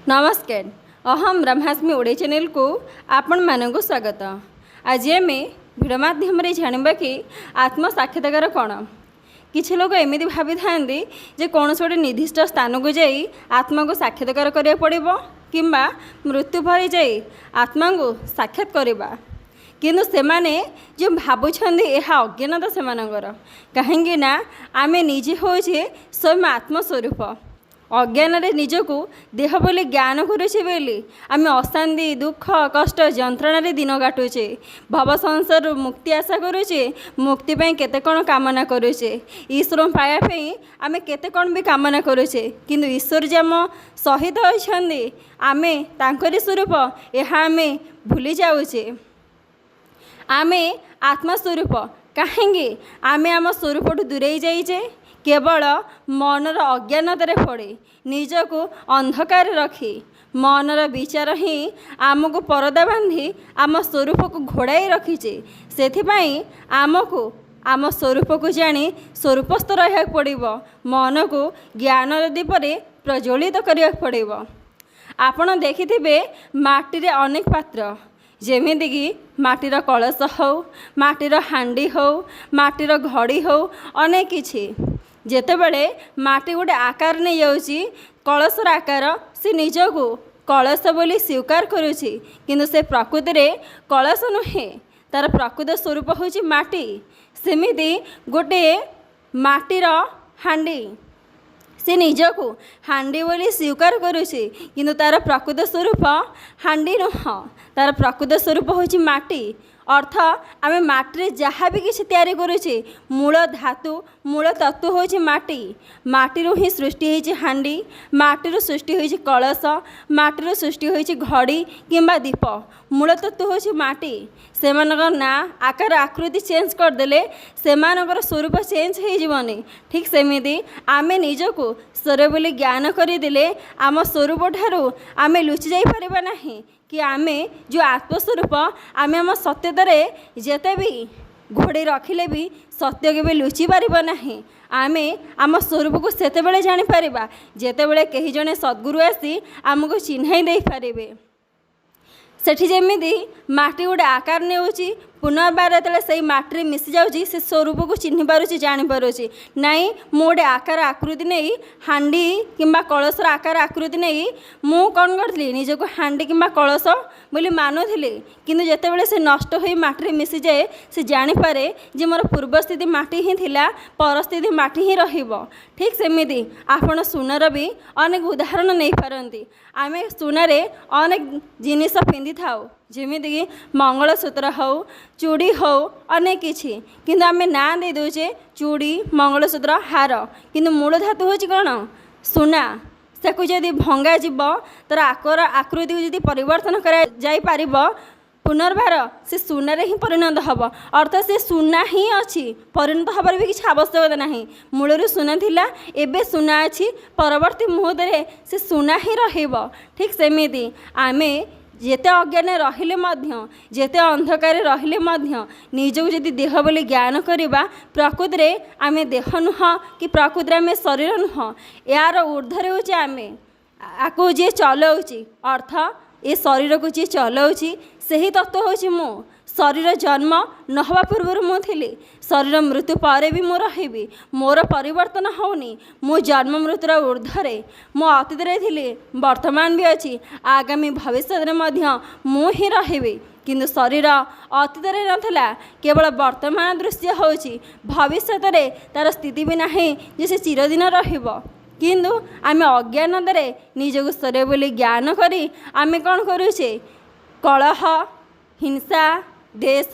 नमस्कार। अहम ब्रह्मास्मि ओडिया चैनल को आपण मानक स्वागत। आज आम भिड मध्यम जाना कि आत्म साक्षात्कार कौन। किसी लोग एमती भावी था जे कौन गोटे निर्दिष्ट स्थान को जाई आत्मा को साक्षात्कार करा पड़ो कि मृत्यु पर जाई आत्मा को साक्षात करवा, किंतु सेमाने जो भावुंट यह अज्ञानता से कहीं आम निजे हूँ स्वयं आत्मस्वरूप। अज्ञान निजको देह बोली ज्ञान करुचे बोली आम अशांति दुख कष्ट जंत्रण दिन काटुचे, भव संसार मुक्ति आशा करुचे, मुक्ति केते कौन कामना करुचे, ईश्वर पायापी आम केते कौन भी कामना करुचे, किंतु ईश्वर जे आम सहित अच्छे आम तांकरी स्वरूप यह आम भूली जाऊे। आम आत्मस्वरूप कहीं आम आम स्वरूप दूरे जाइए केवल मनर अज्ञानतार पड़े निजको अंधकार रखी मनर विचार ही आमको परदा बांधी आम स्वरूप को घोड़ाई रखीचे। से आमको आम स्वरूप को जानी स्वरूपस्थ रहा पड़ो, मन को ज्ञान दीपरे प्रज्वलित करा पड़ो। आपण देखिथिबे माटी अनेक पात्र जेमितिकी माटीर कलश हो, माटीर हांडी हो, माटीर घड़ी हो, अनेक किछि जेतेबेले माटी गोटे आकार नहीं जाउची कलशर आकार से निजको कलश बोली स्वीकार करुची, किंतु से प्रकृति रे कलश नुहे, तार प्रकृत स्वरूप होची माटी। सेमिति गोटे माटीर हांडी से निजको हांडी बोली स्वीकार करुची, किंतु तार प्रकृत स्वरूप हांडी नुह, तार प्रकृत स्वरूप होची माटी। अर्थ आम माटी जहाँ भी किसी तैयारी करुचे मूल धातु मूल तत्व होची माटी। माटीरू ही सृष्टि होईची हांडी, माटीरू सृष्टि होईची कलश, माटीरू सृष्टि होईची घड़ी किंबा दीप, मूल तत्व होची माटी। सेमानकर ना आकार आकृति चेंज करदेले सेमानकर स्वरूप चेंज हो जीवनी। ठीक सेमिति आमे निजको स्वर बोली ज्ञान करदेले आम स्वरूप ठारू आमे लुचि जाई परिबा नाही कि आमे जो आत्मस्वरूप आमे आम सत्यतार जेते भी घोड़े रखिले भी सत्य के लुचि पारिबा नाही। आमे आम स्वरूप को सेतेबेले जानि परिबा जेतेबेले केही जणे सद्गुरु आसी आमको चिन्हाई दे पारिबे। सेठी जेमिति माटी गोटे आकार नेउची पुनर्बार जो से माटी मिसी जाऊँगी से स्वरूप को चिन्ह पारुची जानी पारुची नाई मु गोटे आकार आकृति नहीं हांडी किंबा कलशर आकार आकृति नहीं मु कौन करी निजको हांडी किंबा कलश बोली मानुली, किंतु जितेबाला से नष्ट हो माटी मिसी जाए से जानीपे जे मोर पूर्व स्थिति माटी ही थिला परस्थिति माटी ही रहिबो। ठीक सेमिति आपण सुनार भी अनेक उदाहरण नहीं पारती। आम सुनारे अनेक जिनिस पिंधि थाउ जेमितिकी मंगलसूत्र हो चूड़ी हो अनेक किछि, किंतु आम ना दे दौचे चूड़ी मंगलसूत्र हार, किंतु मूल धातु होची कौन सुना। ताकू जदि भंगा जीव तार आकार आकृति को जदि परिवर्तन करा जाई पारिबो पुनर्बार से सुनार ही परिणत हम, अर्थात से सुना ही अच्छी परिणत हबार भी किसी आवश्यकता नहीं। मूलरू सुना थिला एबे सुना अच्छी परवर्ती मुहूर्त से सुना ही रहिबो। ठीक सेमिति आमे जेते अज्ञान रहिले मध्य जेते अंधकार रहिले मध्य निजको जदि देह बोली ज्ञान करवा प्रकृति रे आमे देह नुह कि प्रकृति रे आमे शरीर नुह, यार ऊर्ध्वर होचे आमे आको जे चलाउची अर्थ ए शरीर को जे चलाउची सही तत्व होची मु। शरीर जन्म नहवा पूर्व मु थिली, शरीर मृत्यु पर भी मु रहिबी, मोर परिवर्तन होनी। मु जन्म मृत्युर ऊर्ध्वरे मु अतीत रे थिली वर्तमान भी अच्छी आगामी भविष्य मध्य मु ही रहिबी, किंतु शरीर अतीत रे नथला केवल वर्तमान दृश्य होची भविष्य रे तार स्थिति भी नहीं जे से चिरदिन रहिबो। किंतु आमे अज्ञानतारे निजको स्वर बोली ज्ञान करी आमे कौन करुचे कलह हिंसा देश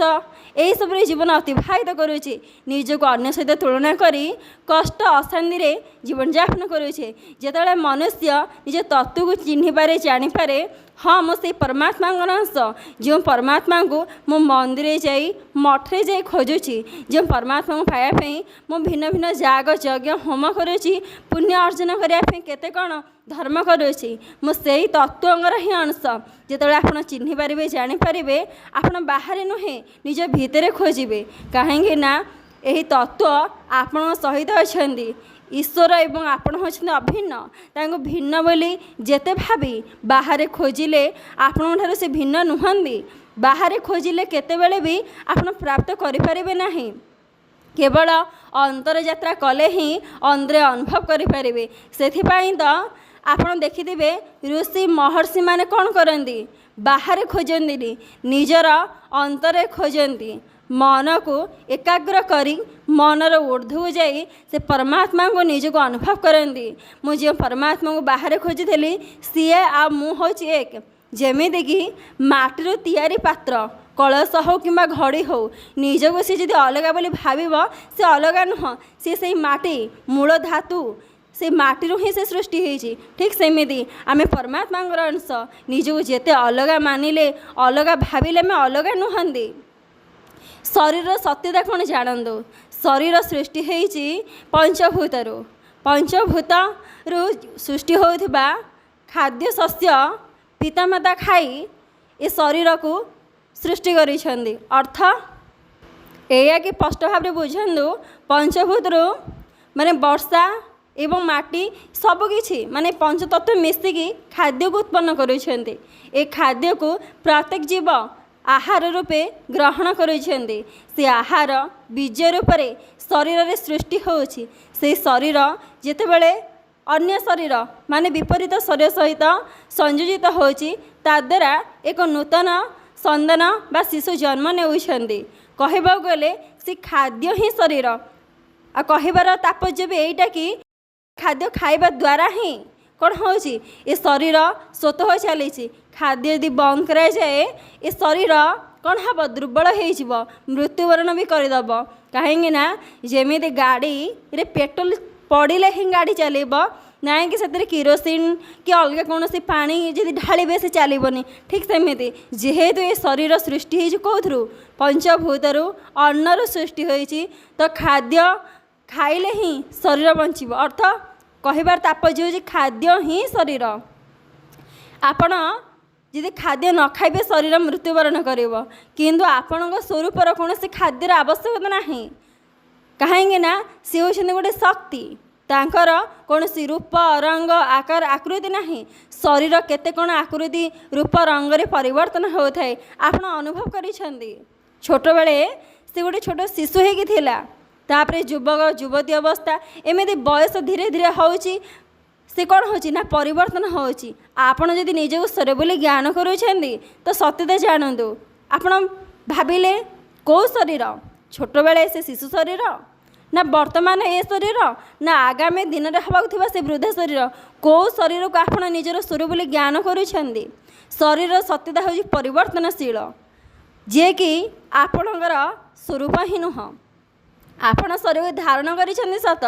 यही सब जीवन अतिवाहित करुचे, निजको अन्य सहित तुलना करी कष्ट अशांति रे जीवन यापन करुचे। जेतेबेले मनुष्य निज तत्व को चिन्ह पारे जानीपारे हाँ मुझे परमात्मा अंश जो परमात्मा को मु मंदिर जाई मठरे जाई खोजुची, जो परमात्मा को पाइबापी मु भिन्न भिन्न जाग यज्ञ होम करुची पुण्य अर्जन करने केते कौन धर्म करुची मु से तत्वंगर ही अंश। जिते आप चिन्ह पारे जानीपारे आप बाहर नुहे निज भितर खोजे कहीं यही तत्व आपण सहित अच्छा ईश्वर एवं आपण होछन अभिन्न तांको भिन्न बोली जेते भाबी बाहर खोजिले आपण ठार से भिन्न नुहंदी बाहर खोजिले केतेबेले भी आपण प्राप्त करि परिबे नाही केवल अंतर यात्रा कले ही अंदरे अनुभव करें से आपण देखिथिबे ऋषि महर्षि माने कौन करती बाहर खोजती निजर अंतरे खोजती मन को एकाग्र करी मनर ऊर्ध्व जाई से परमात्मा को निज को अनुभव करती मुझे परमात्मा को बाहर खोजी सी आ मु हूँ एक जमीदी कि माटीर तैयारी पात्र कलश हो कि घड़ी हो निजको सी जब अलग बोली भाव से अलग नुह सी से माटी मूल धातु से माटी ही से सृष्टि होती ठीक सेमिति आम परमात्मा अंश निजको जिते अलग मानिले अलग भाविले आम अलग नुहंती शरीर सत्यता कौन जानतु शरीर सृष्टि होती पंचभूतरू पंचभूत सृष्टि होता खाद्य शस्य पितामाता खाई ए शरीर को सृष्टि करिसेंदी अर्थ एया कि स्पष्ट भाव में बुझंदु पंचभूतरू माने वर्षा एवं माटी सबकि माने पंचतत्व मिसिकी खाद्य को उत्पन्न करुछंती ए खाद्य को प्रत्येक जीव आहार रूपे ग्रहण करुछंती से आहार बीज रूप शरीर रे सृष्टि होछि से शरीर जेतेबेले अन्य शरीर माने विपरीत शरीर सहित संयोजित होछि ता द्वारा एक नूतन संतान बा शिशु जन्म नेउछंती कहबा गले से खाद्य ही शरीर आ कहबार तात्पर्य भी एटा कि खाद्य खाइबा द्वारा ही कौन होछि ए शरीर स्वतः चली खाद्य यदि बंद करा जाए ए शरीर कौन हम दुर्बल हो मृत्युवरण भी करदेव कहीं जमी गाड़ी रे पेट्रोल पड़े ही गाड़ी चलेब ना कि से किरोसिन कि अलग कौन पानी जब ढाले से चलबनी ठीक सेमती जेहेतु ये शरीर सृष्टि हो कौथु पंचभूतरू अन्नर सृष्टि होती तो खाद्य खाइले ही शरीर बंचब अर्थ कहबार तात्पर्य हो खाद्य ही शरीर आपण जदि खाद्य न खाइबे शरीर मृत्युवरण करिब किंतु आपणक स्वरूपर कौन खाद्यर आवश्यकता नहीं कहीं सी होती गोटे शक्ति तांकर कौन रूप रंग आकार आकृति नहीं शरीर केते कौन आकृति रूप रंग रे परिवर्तन होता है आपण अनुभव करिसेंती छोट बेले से गोटे छोट शिशु होगी थिला तापरे युवक युवती अवस्था एमती बयस धीरे धीरे होची से कौन होची ना परिवर्तन होची आपण जदि निजको सर बोली ज्ञान करुछंती तो सत्यता जानतु आपण भाविले कौ शरीर छोट बेले से शिशु शरीर ना वर्तमान ए शरीर ना आगामी दिन में हवा से वृद्ध शरीर कौ शरीर को आप निजर स्वर बोली ज्ञान करुछंती शरीर सत्यता हूँ परिवर्तनशील जे कि आपणकर स्वरूप ही नुह आपण शरीर धारण करिसेंती सत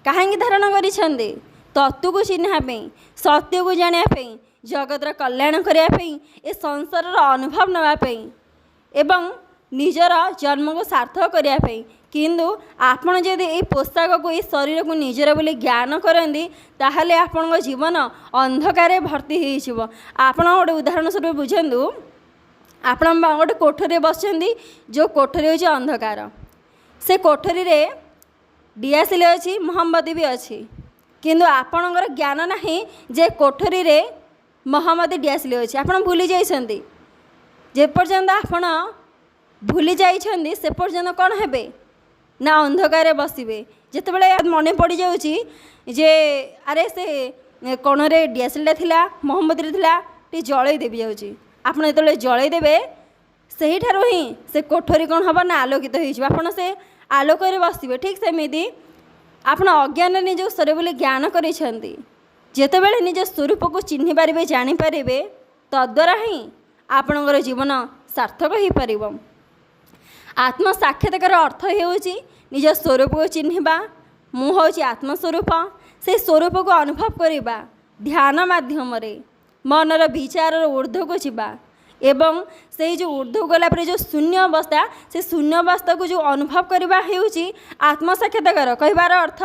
कहीं धारण करिसेंती तत्व को चिन्हापी सत्य को जानापी जगतर कल्याण करने ए संसार अनुभव नापी एवं निजर जन्म को सार्थक करने किंतु आपण जदि ये पोशाक को ये शरीर को निजर बोली ज्ञान करती ताहले आपण जीवन अंधकार भर्ती हो गोटे उदाहरण स्वरूप बुझंतु आपण गोटे कोठरी बसचंदी जो कोठरी होची अंधकार से कोठरी रे दियासिल अच्छी मोहम्मती भी अच्छी किंतु आपणकर ज्ञान नहीं जे कोठरी रे मोहम्मती दियासिल अच्छी आपण भूली जाइछंती जे पर्यंत आपण भूली जाइछंती से पर्यंत कौन हेबे ना अंधकार बसबे जितेबाला मन पड़ जाऊँगी जे अरे से कोणरे डीएसएलटा थिला मोहम्मती थिला टी जलई देवी जाऊँगी आपड़ जो जलई देवे से ठार ही से कोठरी कौन हम ना आलोकित हो से आलोक बसबे ठीक सेमती आपण अज्ञान निज स्वर बोली ज्ञान करिसेंती जेतेबेले निज स्वरूप को चिन्ह पारे जानीपारे तद्वारा ही आपणकर जीवन सार्थक हो पार आत्म साक्षात्कार अर्थ होउची निज स्वरूप को चिन्हवा मु हूँ आत्मस्वरूप से स्वरूप को अनुभव करवा ध्यान माध्यम मनर विचार ऊर्ध्व को जीवा एवं से जो ऊर्ध्व गलापर जो शून्य अवस्था से शून्य अवस्था को जो अनुभव करवा होउची आत्म साक्षात्कार कहबार अर्थ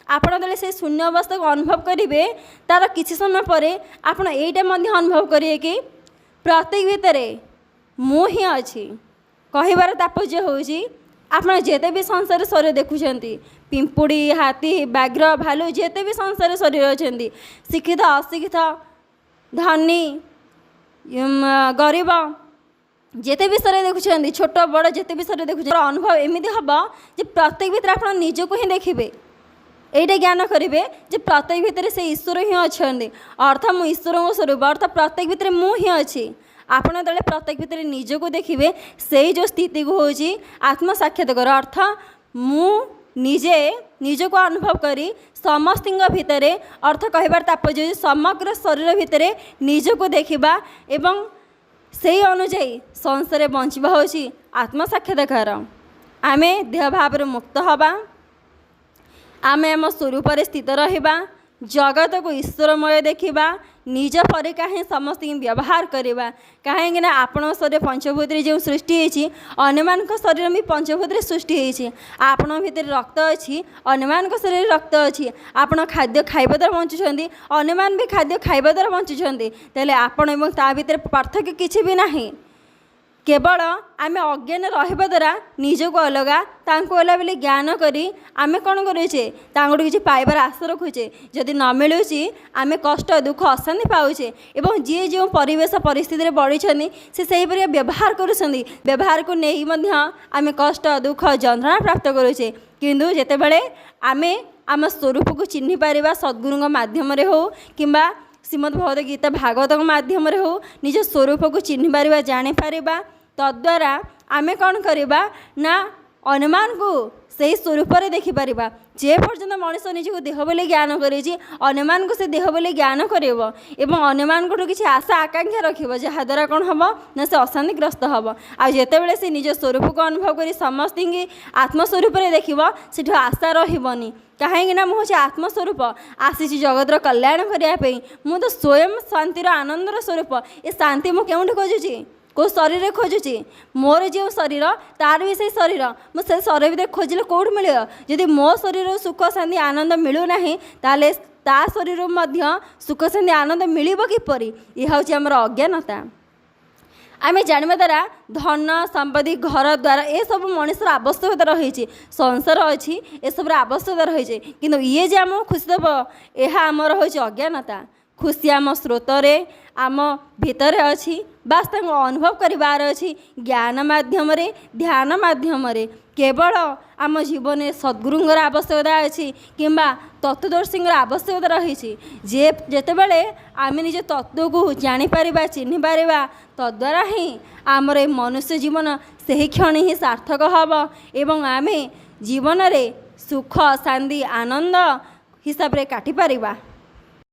आपण दले से शून्य अवस्था को अनुभव करेंगे तार किसी समय पर आपण एटा मध्य अनुभव करेंगे कि प्रत्येक भितर मु ही अच्छी कहबार तात्पर्य होउची ଆପଣ ଯେତେ ବି ସଂସାର ଶରୀର ଦେଖୁଛନ୍ତି, ପିମ୍ପୁଡ଼ି, ହାତୀ, ବ୍ୟାଘ୍ର, ଭାଲୁ ଯେତେ ବି ସଂସାର ଶରୀର ଅଛନ୍ତି, ଶିକ୍ଷିତ, ଅଶିକ୍ଷିତ, ଧନୀ, ଗରିବ, ଯେତେ ବିଷୟରେ ଦେଖୁଛନ୍ତି, ଛୋଟ ବଡ଼ ଯେତେ ବିଷୟରେ ଦେଖୁଛନ୍ତି, ଅନୁଭବ ଏମିତି ହେବ ଯେ ପ୍ରତ୍ୟେକ ଭିତରେ ଆପଣ ନିଜକୁ ହିଁ ଦେଖିବେ। এইটা জ্ঞান করবে যে প্রত্যেক ভিতরে সে ঈশ্বর হি অনেক, অর্থাৎ মু ঈশ্বর স্বরূপ, অর্থাৎ প্রত্যেক ভিতরে মু হি অছি। আপনার যেতে প্রত্যেক ভিতরে নিজকে দেখবে, সেই যে স্থিতি হচ্ছে আত্মসাক্ষাৎকার, অর্থ মু নিজে নিজকে অনুভব করি সমস্ত ভিতরে, অর্থ কহবার তাৎপর্য সমগ্র শরীর ভিতরে নিজকে দেখা এবং সেই অনুযায়ী সংসারে বঞ্চবা হচ্ছে আত্মসাক্ষাৎকার। আমি দেহ ভাবে মুক্ত হবা, आमे आम स्वरूप स्थित रहिबा, जगत को ईश्वरमय देखा, निज परिका ही समस्त व्यवहार करवा। कहीं आपण शरीर पंचभूत जो सृष्टि होती, अन्यमान शरीर भी पंचभूत सृष्टि होती। आपण भितर रक्त अच्छी, अन्यमान शरीर रक्त अच्छी। आपण खाद्य खाइबा द्वारा बंचुंट, अन्यमान भी खाद्य खाइबा द्वारा बंचुंट। तेल आपण एवं ता भीतर पार्थक्य किसी भी नहीं। केवल आम अज्ञान रहा द्वारा निजक अलग तांको अलग बोली ज्ञान करी आम कौन करुचे, किसी पाइबार आशा रखुचे। जदि न मिलूँ आम कष्ट दुख अशांति पाचे। एवं जी जो परिवेश परिस्थिति बढ़ी से सहीपरि व्यवहार करुँच, व्यवहार को नहीं आम कष्ट दुख जंत्रणा प्राप्त करुचे। किंतु जितेबाला आम आम स्वरूप को चिन्ह पारिबा सद्गुरु माध्यम हो कि श्रीमद् भगवत गीता भागवत माध्यम हो, निज स्वरूप को चिन्ह पारिबा जानीपर, तद्वारा आम कौन करवा ना अनुमान को सही स्वरूप में देखिपर। जे पर्यंत मनीष निजक देह बोली ज्ञान करें, अनुमान को से देह बोली ज्ञान कर अनुमान को किसी आशा आकांक्षा रखिब, जहाद्वारा कौन हम ना से अशांतिग्रस्त हम। आतेबले से निज स्वरूप को अनुभव कर समस्त आत्मस्वरूप में देखिब, से आशा रही। कहीं मुझे आत्मस्वरूप आसी जगतर कल्याण करने, मु तो स्वयं शांतिर आनंदर स्वरूप। ये शांति मुझे क्यों खोजुची, कौ शरीर खोजुची? मोर जो शरीर तार भी से शरीर, मुझे शरीर भीतर खोजिले कौट मिले? जदि मो शरीर सुख शांति आनंद मिलूना ताले ता शरीर सुख शांति आनंद मिल किपर? यह हूँ आमर अज्ञानता। आम जाना द्वारा धन संपत्ति घर द्वारा ये सब मनुष्यर आवश्यकता रही, संसार अच्छी ये सब आवश्यकता रही, किंतु ये जे आम खुशी देव यह आमर हूँ अज्ञानता। खुशी आम स्रोतरे आम भितर अच्छी, बास अनुभव करार अच्छी ज्ञान मध्यम ध्यान मध्यम। केवल आम जीवन में सद्गुरुंर आवश्यकता अच्छी कि तत्वदर्शी आवश्यकता रही। जे जितेबाला आम निज तत्व को जानीपर चिन्ह पार, तद्वारा ही आमर मनुष्य जीवन से क्षण ही सार्थक हम एवं आम जीवन में सुख शांति आनंद हिसाब से काटिपर।